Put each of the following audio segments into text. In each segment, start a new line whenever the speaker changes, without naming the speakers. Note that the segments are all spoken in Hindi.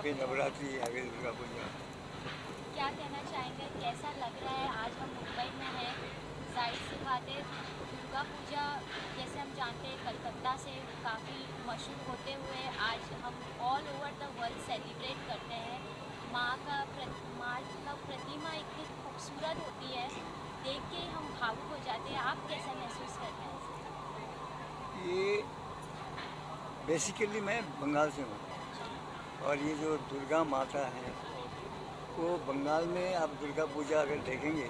Happy Navratri, happy Durga Puja.
क्या कहना चाहेंगे, कैसा लग रहा है? आज हम मुंबई में हैं। जाहिर सी बात है, दुर्गा पूजा जैसे हम जानते हैं कलकत्ता से काफ़ी मशहूर होते हुए आज हम all over the world celebrate करते हैं। माँ का प्रतिमा इतनी खूबसूरत होती है, देख के हम भावुक हो जाते हैं। आप कैसा महसूस करते हैं?
ये बेसिकली मैं बंगाल से हूँ और ये जो दुर्गा माता है वो बंगाल में आप दुर्गा पूजा अगर देखेंगे,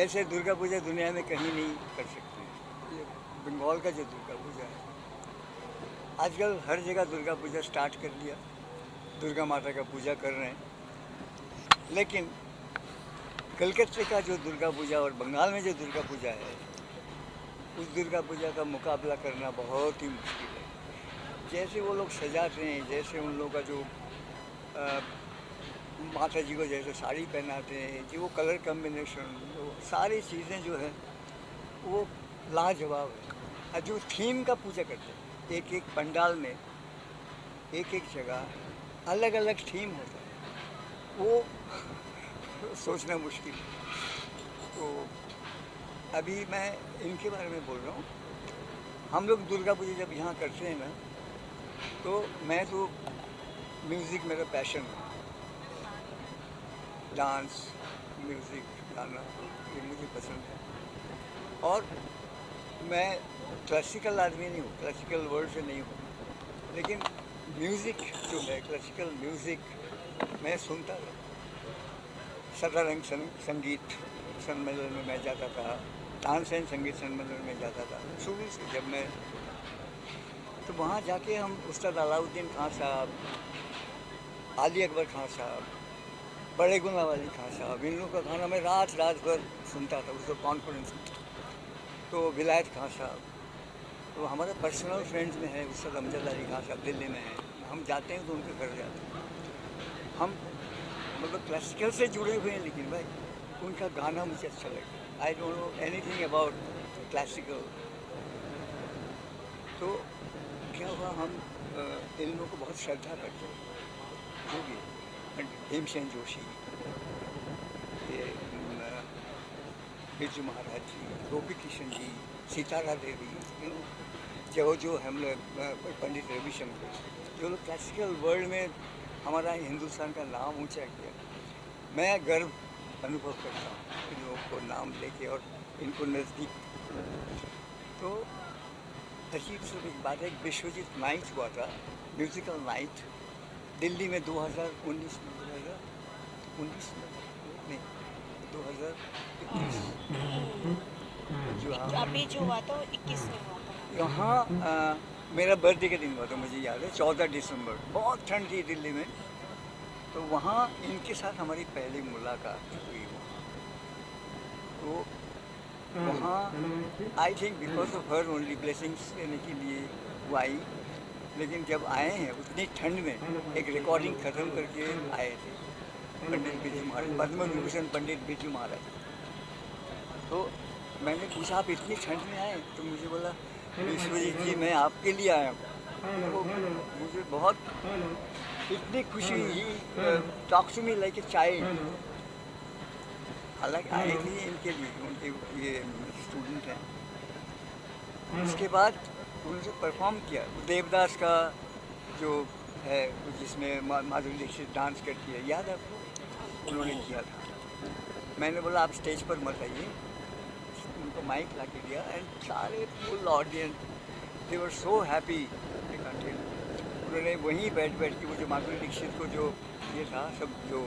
ऐसे दुर्गा पूजा दुनिया में कहीं नहीं कर सकते। ये बंगाल का जो दुर्गा पूजा है, आजकल हर जगह दुर्गा पूजा स्टार्ट कर लिया, दुर्गा माता का पूजा कर रहे हैं। लेकिन कलकत्ते का जो दुर्गा पूजा और बंगाल में जो दुर्गा पूजा है, उस दुर्गा पूजा का मुकाबला करना बहुत ही मुश्किल है। जैसे वो लोग सजाते हैं, जैसे उन लोगों का जो माता जी को जैसे साड़ी पहनाते हैं, जो वो कलर कम्बिनेशन, वो सारी चीज़ें जो है वो लाजवाब है। और जो थीम का पूजा करते हैं, एक एक पंडाल में एक एक जगह अलग अलग थीम होता है, वो सोचना मुश्किल है। तो अभी मैं इनके बारे में बोल रहा हूँ। हम लोग दुर्गा पूजा जब यहाँ करते हैं ना, तो मैं तो म्यूज़िक मेरा पैशन है, डांस, म्यूज़िक, गाना, ये मुझे पसंद है। और मैं क्लासिकल आदमी नहीं हूँ, क्लासिकल वर्ड से नहीं हूँ, लेकिन म्यूज़िक जो है, क्लासिकल म्यूज़िक मैं सुनता था। सदारंग संगीत सम्मेलन में मैं जाता था, तानसेन संगीत सम्मेलन में जाता था शुरू से। जब मैं तो वहाँ जाके हम उस्ताद अलाउद्दीन खां साहब, अली अकबर खां साहब, बड़े गुनावाली खां साहब, इन लोगों का गाना मैं रात रात भर सुनता था उसको कॉन्फ्रेंस में। तो विलायत खां साहब, तो हमारे पर्सनल फ्रेंड्स में है उस्ताद अमजद अली खां साहब, दिल्ली में हैं। हम जाते हैं तो उनके घर जाते हैं। हम मतलब क्लासिकल से जुड़े हुए हैं, लेकिन भाई उनका गाना मुझे अच्छा लगता है। I don't know anything about classical. तो क्या हुआ, हम इन लोगों को बहुत श्रद्धा करते हैं, जो भी भीमसेन जोशी, ये बिरजू महाराज जी, गोपी किशन जी, सीतारा देवी, जो हम लोग पंडित रविशंकर, जो लोग क्लासिकल वर्ल्ड में हमारा हिंदुस्तान का नाम ऊंचा किया। मैं गर्व अनुभव करता हूँ इन लोगों को नाम लेके और इनको नज़दीक। तो अजीब सी एक बात है, विश्वजीत नाइट हुआ था, म्यूज़िकल नाइट, दिल्ली में 2019 में, 2019 नहीं 2021 जो
अभी जो हुआ था वो 21 में हुआ था।
यहाँ मेरा बर्थडे के दिन हुआ था, मुझे याद है 14 दिसंबर। बहुत ठंड थी दिल्ली में, तो वहाँ इनके साथ हमारी पहली मुलाकात हुई। तो वहाँ I think because of her only blessings लेने के लिए वो आई। लेकिन जब आए हैं उतनी ठंड में, एक रिकॉर्डिंग ख़त्म करके आए थे पंडित बिरजू महाराज, पद्म विभूषण पंडित बिरजू महाराज। तो मैंने पूछा आप इतनी ठंड में आए? तो मुझे बोला विश्वजीत जी मैं आपके लिए आया हूँ। तो मुझे बहुत इतनी खुशी हुई, talk to me like a child. हालांकि आए थे इनके लिए, उनके ये स्टूडेंट हैं। उसके बाद उनसे परफॉर्म किया देवदास का जो है, जिसमें माधुरी दीक्षित डांस करती है, याद है आपको? उन्होंने किया था। मैंने बोला आप स्टेज पर मत आइए, उनको माइक ला के दिया एंड सारे फुल ऑडियंस, दे वर सो हैप्पी। उन्होंने वहीं बैठ बैठ के वो जो माधुरी दीक्षित को जो ये था सब, जो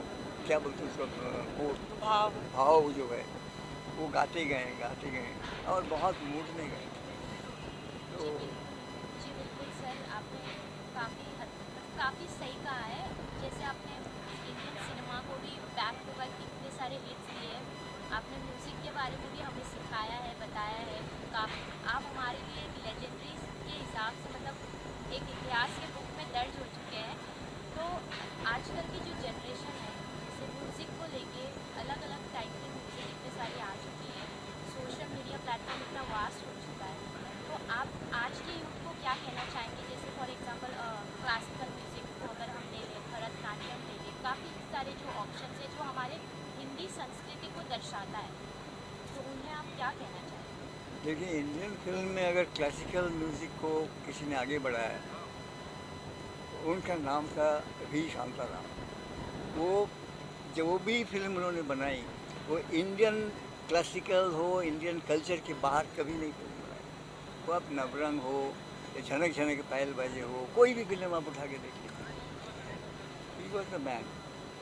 क्या बोलते हैं उसका, वो भाव जो है, वो गाते गए और बहुत मूड में गए। तो
जी बिल्कुल सर, आपने काफ़ी सही कहा है। जैसे आपने इंडियन सिनेमा को भी बैक टू बैक इतने सारे हिट्स दिए, आपने म्यूज़िक के बारे में भी हमें सिखाया है, बताया है। आप हमारे लिए एक लेजेंडरी के हिसाब से, मतलब एक इतिहास के बुक में दर्ज हो चुके हैं। तो आजकल की जो जनरेशन है, जैसे म्यूज़िक को लेके अलग अलग टाइप की म्यूज़िक इतने सारी आ चुकी है, सोशल मीडिया प्लेटफॉर्म इतना वास्ट हो चुका है। तो आप आज के यूथ को क्या कहना चाहेंगे? जैसे फॉर एग्जांपल क्लासिकल म्यूज़िक को अगर हम ले लें, सारे जो ऑप्शन है जो हमारे हिंदी संस्कृति को दर्शाता है, तो उन्हें आप क्या कहना चाहेंगे?
देखिए, इंडियन फिल्म में अगर क्लासिकल म्यूज़िक को किसी ने आगे बढ़ाया, उनका नाम था वी शांताराम। वो जो भी फिल्म उन्होंने बनाई, वो इंडियन क्लासिकल हो, इंडियन कल्चर के बाहर कभी नहीं फिल्म बनाई। वो अब नवरंग हो या झनक झनक पायल बाजे हो, कोई भी फिल्म आप उठा के देखिए, ही वॉज द मैन।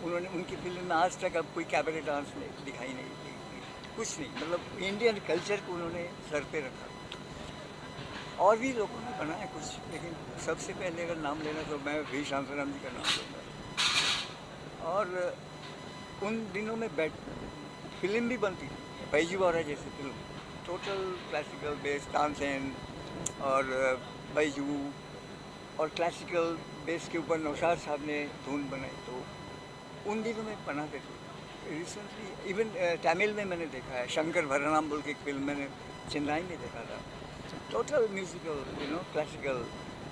उन्होंने उनकी फिल्म में आज तक अब कोई कैबरे डांस दिखाई नहीं दी, कुछ नहीं। मतलब इंडियन कल्चर को उन्होंने सर पे रखा। और भी लोगों ने बनाया कुछ, लेकिन सबसे पहले अगर नाम लेना तो मैं वी शांताराम जी का नाम लूँगा। और उन दिनों में फिल्म भी बनती थी, बैजू वारा जैसी film, total classical base, Tansen और बैजू, और क्लासिकल बेस के ऊपर नौशाद साहब ने धुन बनाई। तो उन दिनों में बनाते थे। रिसेंटली इवन तमिल में मैंने देखा है, शंकर भरणम बोल के एक फिल्म मैंने चेन्नई में देखा था। Total musical,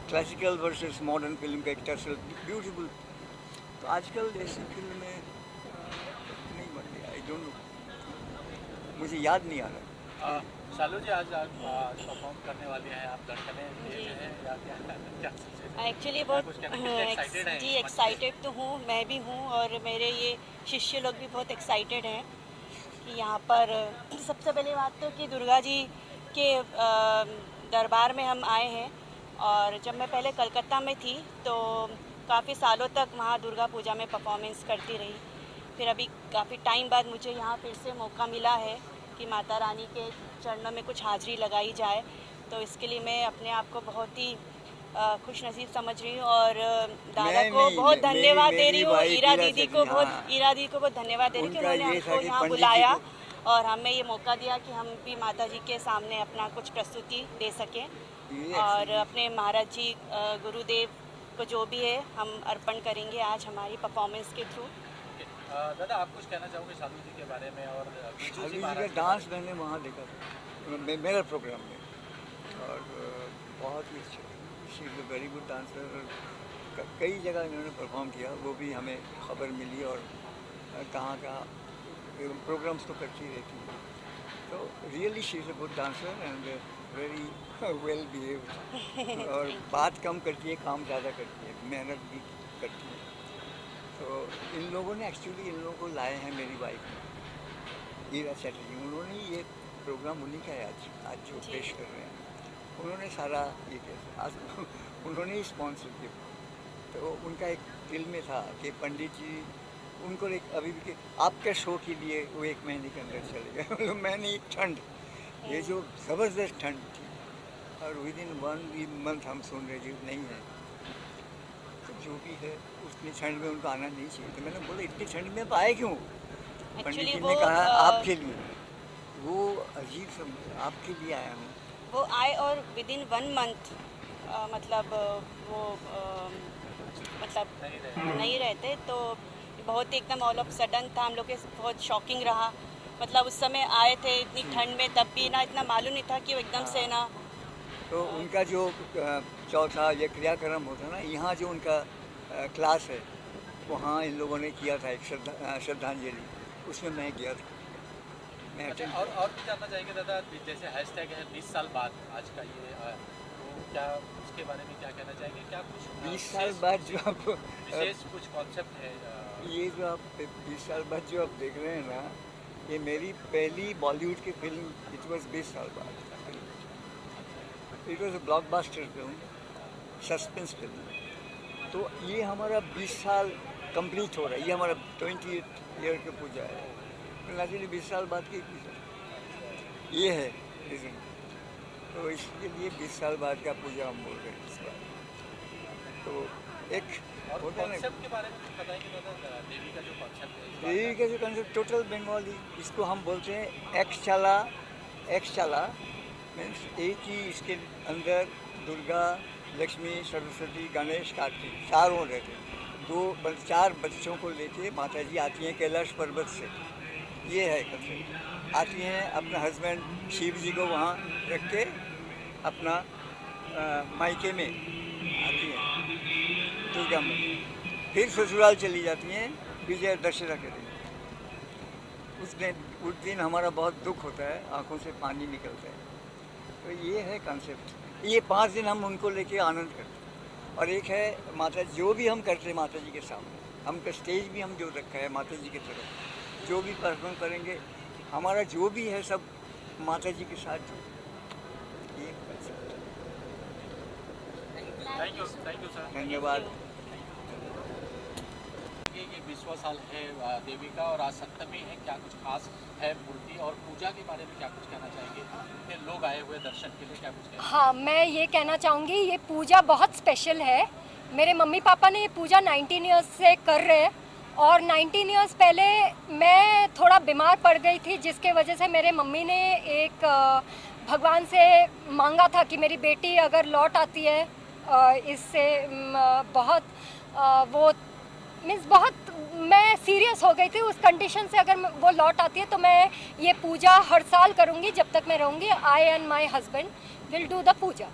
classical versus modern film का एक टसल ब्यूटीफुल। तो आजकल ऐसी फिल्म में नहीं बन रही, आई डोंट नो, मुझे याद नहीं आ रहा।
शालू जी, आज परफॉर्म करने वाले हैं आप, धड़कने तेज हैं या क्या
एक्चुअली बहुत जी एक्साइटेड तो हूँ, मैं भी हूँ और मेरे ये शिष्य लोग भी बहुत एक्साइटेड हैं कि यहाँ पर सबसे पहली बात तो कि दुर्गा जी के दरबार में हम आए हैं। और जब मैं पहले कलकत्ता में थी तो काफ़ी सालों तक वहाँ दुर्गा पूजा में परफॉर्मेंस करती रही। फिर अभी काफ़ी टाइम बाद मुझे यहाँ फिर से मौका मिला है कि माता रानी के चरणों में कुछ हाजिरी लगाई जाए। तो इसके लिए मैं अपने आप को बहुत ही खुश नसीब समझ रही हूँ और दादा को बहुत धन्यवाद दे रही हूँ, ईरा दीदी को बहुत धन्यवाद दे रही हूँ कि उन्होंने हमको यहाँ बुलाया और हमें ये मौका दिया कि हम भी माता जी के सामने अपना कुछ प्रस्तुति दे सकें। और अपने महाराज जी गुरुदेव को जो भी है हम अर्पण करेंगे आज हमारी परफॉर्मेंस के थ्रू।
दादा, आप कुछ कहना चाहोगे शालू जी के बारे में? और
शालू जी का डांस मैंने वहाँ देखा था, मेरा प्रोग्राम में, और बहुत ही अच्छे, she is a very good dancer. कई जगह इन्होंने परफॉर्म किया, वो भी हमें खबर मिली, और कहाँ प्रोग्राम्स तो करती रहती है। तो really she is a good dancer and very well behaved, और बात कम करती है, काम ज़्यादा करती है, मेहनत भी करती है। तो इन लोगों ने एक्चुअली इन लोगों को लाए हैं, मेरी वाइफ ईरा चैटर्जी, उन्होंने ये प्रोग्राम उन्हीं का है आज जो पेश कर रहे हैं। उन्होंने सारा ये कैसे आज उन्होंने ही स्पॉन्सर किया। तो उनका एक दिल में था कि पंडित जी उनको एक अभी भी आपके शो के लिए वो 1 महीने के अंदर चले गए। मतलब मैंने ठंड, ये जो ज़बरदस्त ठंड थी, और विद इन 1 मंथ हम सुन रहे जी नहीं है। तो जो भी है उतनी ठंड में उनको आना नहीं चाहिए। तो मैंने बोला इतनी ठंड में आप आए क्यों? पंडित जी ने कहा आपके लिए। वो अजीब समझ, आपके लिए आया हूँ।
वो आए और विद इन 1 मंथ मतलब वो मतलब नहीं रहते। तो बहुत एकदम ऑल ऑफ सडन था, हम लोग के बहुत शॉकिंग रहा। मतलब उस समय आए थे इतनी ठंड में, तब भी ना इतना मालूम नहीं था कि वो एकदम से ना।
तो उनका जो चौथा ये क्रियाक्रम होता है ना, यहाँ जो उनका क्लास है, वहाँ इन लोगों ने किया था एक श्रद्धांजलि, उसमें मैं गया था। मैं अटेंड।
और भी जानना चाहेंगे दादा, जैसे हैशटैग है 20 साल बाद आज का ये, तो क्या उसके बारे में क्या कहना चाहेंगे? क्या कुछ
20 साल बाद जो आप
विशेष कुछ कॉन्सेप्ट है?
ये जो आप 20 साल बाद जो आप देख रहे हैं ना, ये मेरी पहली बॉलीवुड की फिल्म, इट वॉज 20 साल बाद। It was a blockbuster film, suspense film. तो ये हमारा 20 साल कंप्लीट हो रहा है, ये हमारा 20th ईयर का पूजा है। तो नेचुरली 20 साल बाद की पूजा ये है रीज़न। तो इसके लिए 20 साल बाद का पूजा हम बोल रहे हैं इस बार। तो एक
और
होता है ना,
कॉन्सेप्ट के बारे में कुछ बताएंगे दादा? देवी का जो कॉन्सेप्ट है,
देवी का जो कंसेप्ट टोटल बंगाली, इसको हम बोलते हैं एक्स चला मीन्स एक ही, इसके अंदर दुर्गा, लक्ष्मी, सरस्वती, गणेश, कार्तिक चारों रहते। 4 बच्चों को लेके माता जी आती हैं कैलाश पर्वत से। ये है कंसेप्ट। आती हैं, अपना हस्बैंड शिव जी को वहाँ रख के अपना मायके में आती हैं दुर्गा में, फिर ससुराल चली जाती हैं विजय दशहरा के दिन। उस दिन हमारा बहुत दुख होता है, आंखों से पानी निकलता है। तो ये है कॉन्सेप्ट। ये 5 दिन हम उनको लेके आनंद करते हैं। और एक है माता, जो भी हम करते हैं माता जी के सामने, हम का स्टेज भी हम जो रखा है माता जी की तरफ, जो भी परफॉर्म करेंगे, हमारा जो भी है सब माता जी के साथ जो ये concept है।
Thank you sir.
धन्यवाद।
ये विश्व साल है देवी का और आज सप्तमी है, क्या कुछ खास है मूर्ति और पूजा के बारे में क्या कुछ कहना चाहेंगे? इतने लोग आए हुए दर्शन के लिए, क्या कुछ कहना?
हाँ, मैं ये कहना चाहूँगी, ये पूजा बहुत स्पेशल है। मेरे मम्मी पापा ने ये पूजा 19 ईयर्स से कर रहे हैं और 19 ईयर्स पहले मैं थोड़ा बीमार पड़ गई थी, जिसके वजह से मेरे मम्मी ने एक भगवान से मांगा था कि मेरी बेटी अगर लौट आती है इससे बहुत वो मीन्स बहुत मैं सीरियस हो गई थी उस कंडीशन से, अगर वो लौट आती है तो मैं ये पूजा हर साल करूँगी जब तक मैं रहूँगी। I and my husband will do the puja.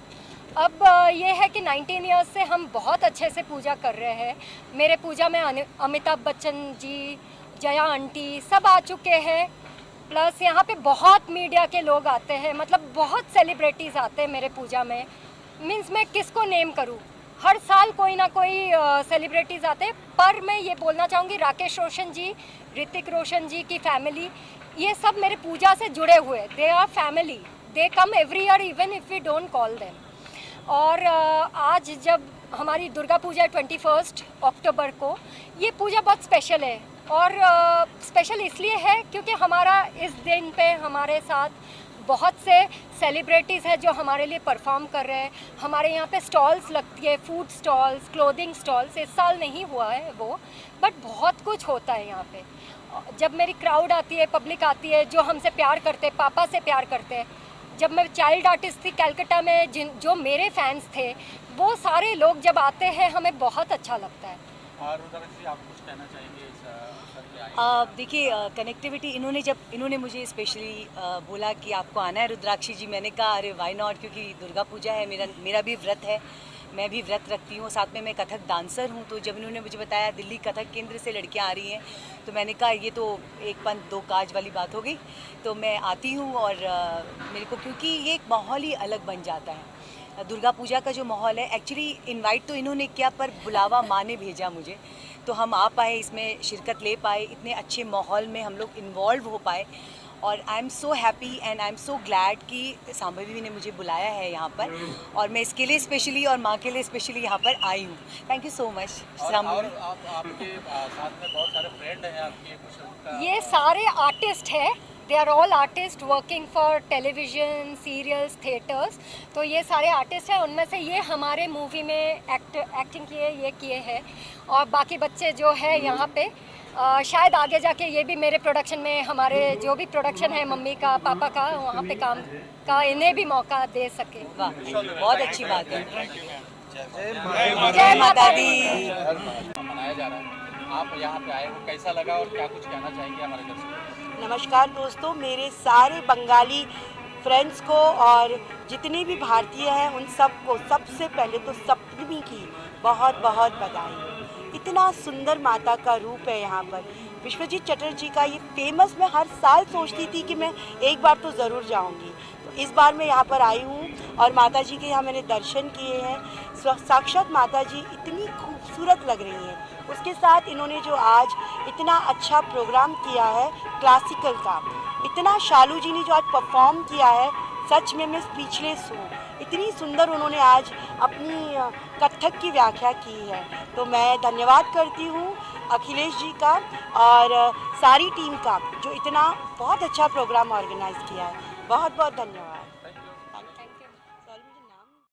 अब ये है कि 19 ईयर्स से हम बहुत अच्छे से पूजा कर रहे हैं। मेरे पूजा में अमिताभ बच्चन जी, जया आंटी सब आ चुके हैं, प्लस यहाँ पे बहुत मीडिया के लोग आते हैं, मतलब बहुत सेलिब्रिटीज़ आते हैं मेरे पूजा में। मीन्स मैं किसको नेम करूँ, हर साल कोई ना कोई सेलिब्रिटीज़ आते हैं। पर मैं ये बोलना चाहूँगी, राकेश रोशन जी, ऋतिक रोशन जी की फैमिली, ये सब मेरे पूजा से जुड़े हुए, they are family, they come every year even if we don't call them. और आज जब हमारी दुर्गा पूजा 21 अक्टूबर को, ये पूजा बहुत स्पेशल है। और स्पेशल इसलिए है क्योंकि हमारा इस दिन पे हमारे साथ बहुत से सेलिब्रिटीज़ हैं जो हमारे लिए परफॉर्म कर रहे हैं। हमारे यहाँ पे स्टॉल्स लगती है, फूड स्टॉल्स, क्लोथिंग स्टॉल्स। इस साल नहीं हुआ है वो, बट बहुत कुछ होता है यहाँ पे। जब मेरी क्राउड आती है, पब्लिक आती है जो हमसे प्यार करते हैं, पापा से प्यार करते हैं। जब मैं चाइल्ड आर्टिस्ट थी कलकत्ता में, जो मेरे फैंस थे, वो सारे लोग जब आते हैं हमें बहुत अच्छा लगता है।
और रुद्राक्ष जी, आप कुछ कहना चाहेंगे?
देखिए, कनेक्टिविटी इन्होंने मुझे स्पेशली बोला कि आपको आना है रुद्राक्षी जी। मैंने कहा अरे वाई नॉट, क्योंकि दुर्गा पूजा है, मेरा भी व्रत है, मैं भी व्रत रखती हूँ, साथ में मैं कथक डांसर हूँ। तो जब इन्होंने मुझे बताया दिल्ली कथक केंद्र से लड़कियाँ आ रही हैं, तो मैंने कहा ये तो एक पंथ दो काज वाली बात हो गई। तो मैं आती हूँ और मेरे को, क्योंकि ये एक माहौल ही अलग बन जाता है। दुर्गा पूजा का जो माहौल है, एक्चुअली इनवाइट तो इन्होंने किया पर बुलावा माँ ने भेजा मुझे, तो हम आ पाए, इसमें शिरकत ले पाए, इतने अच्छे माहौल में हम लोग इन्वॉल्व हो पाए। और I am so happy and I am so glad कि सांभवी ने मुझे बुलाया है यहाँ पर, और मैं इसके लिए स्पेशली और माँ के लिए स्पेशली यहाँ पर आई हूँ। Thank you so much Sambhavi.
और आपके साथ में बहुत सारे फ्रेंड हैं आपके, कुछ उनका?
ये सारे आर्टिस्ट हैं, they are all artist working for television, serials, theatres. तो ये सारे आर्टिस्ट हैं, उनमें से ये हमारे मूवी में एक्टिंग किए, ये किए हैं। और बाकी बच्चे जो है यहाँ पे शायद आगे जाके ये भी मेरे प्रोडक्शन में, हमारे जो भी प्रोडक्शन है मम्मी का, पापा का, वहाँ पे काम का इन्हें भी मौका दे सके।
वाह, बहुत अच्छी बात है।
जय माता दी।
मनाया जा रहा है, आप यहाँ पे आए हो, कैसा लगा और क्या कुछ कहना चाहेंगे हमारे दर्शकों?
नमस्कार दोस्तों, मेरे सारे बंगाली फ्रेंड्स को और जितने भी भारतीय हैं उन सबको सबसे पहले तो सप्तमी की बहुत बहुत बधाई। इतना सुंदर माता का रूप है यहाँ पर। विश्वजीत चटर्जी का ये फेमस, मैं हर साल सोचती थी कि मैं एक बार तो ज़रूर जाऊँगी, तो इस बार मैं यहाँ पर आई हूँ और माता जी के यहाँ मैंने दर्शन किए हैं। साक्षात माता जी इतनी खूबसूरत लग रही हैं। उसके साथ इन्होंने जो आज इतना अच्छा प्रोग्राम किया है क्लासिकल का, इतना शालू जी ने जो आज परफॉर्म किया है, सच में मैं स्पीचलेस हूँ। इतनी सुंदर उन्होंने आज अपनी कथक की व्याख्या की है। तो मैं धन्यवाद करती हूँ अखिलेश जी का और सारी टीम का, जो इतना बहुत अच्छा प्रोग्राम ऑर्गेनाइज किया है। बहुत बहुत धन्यवाद।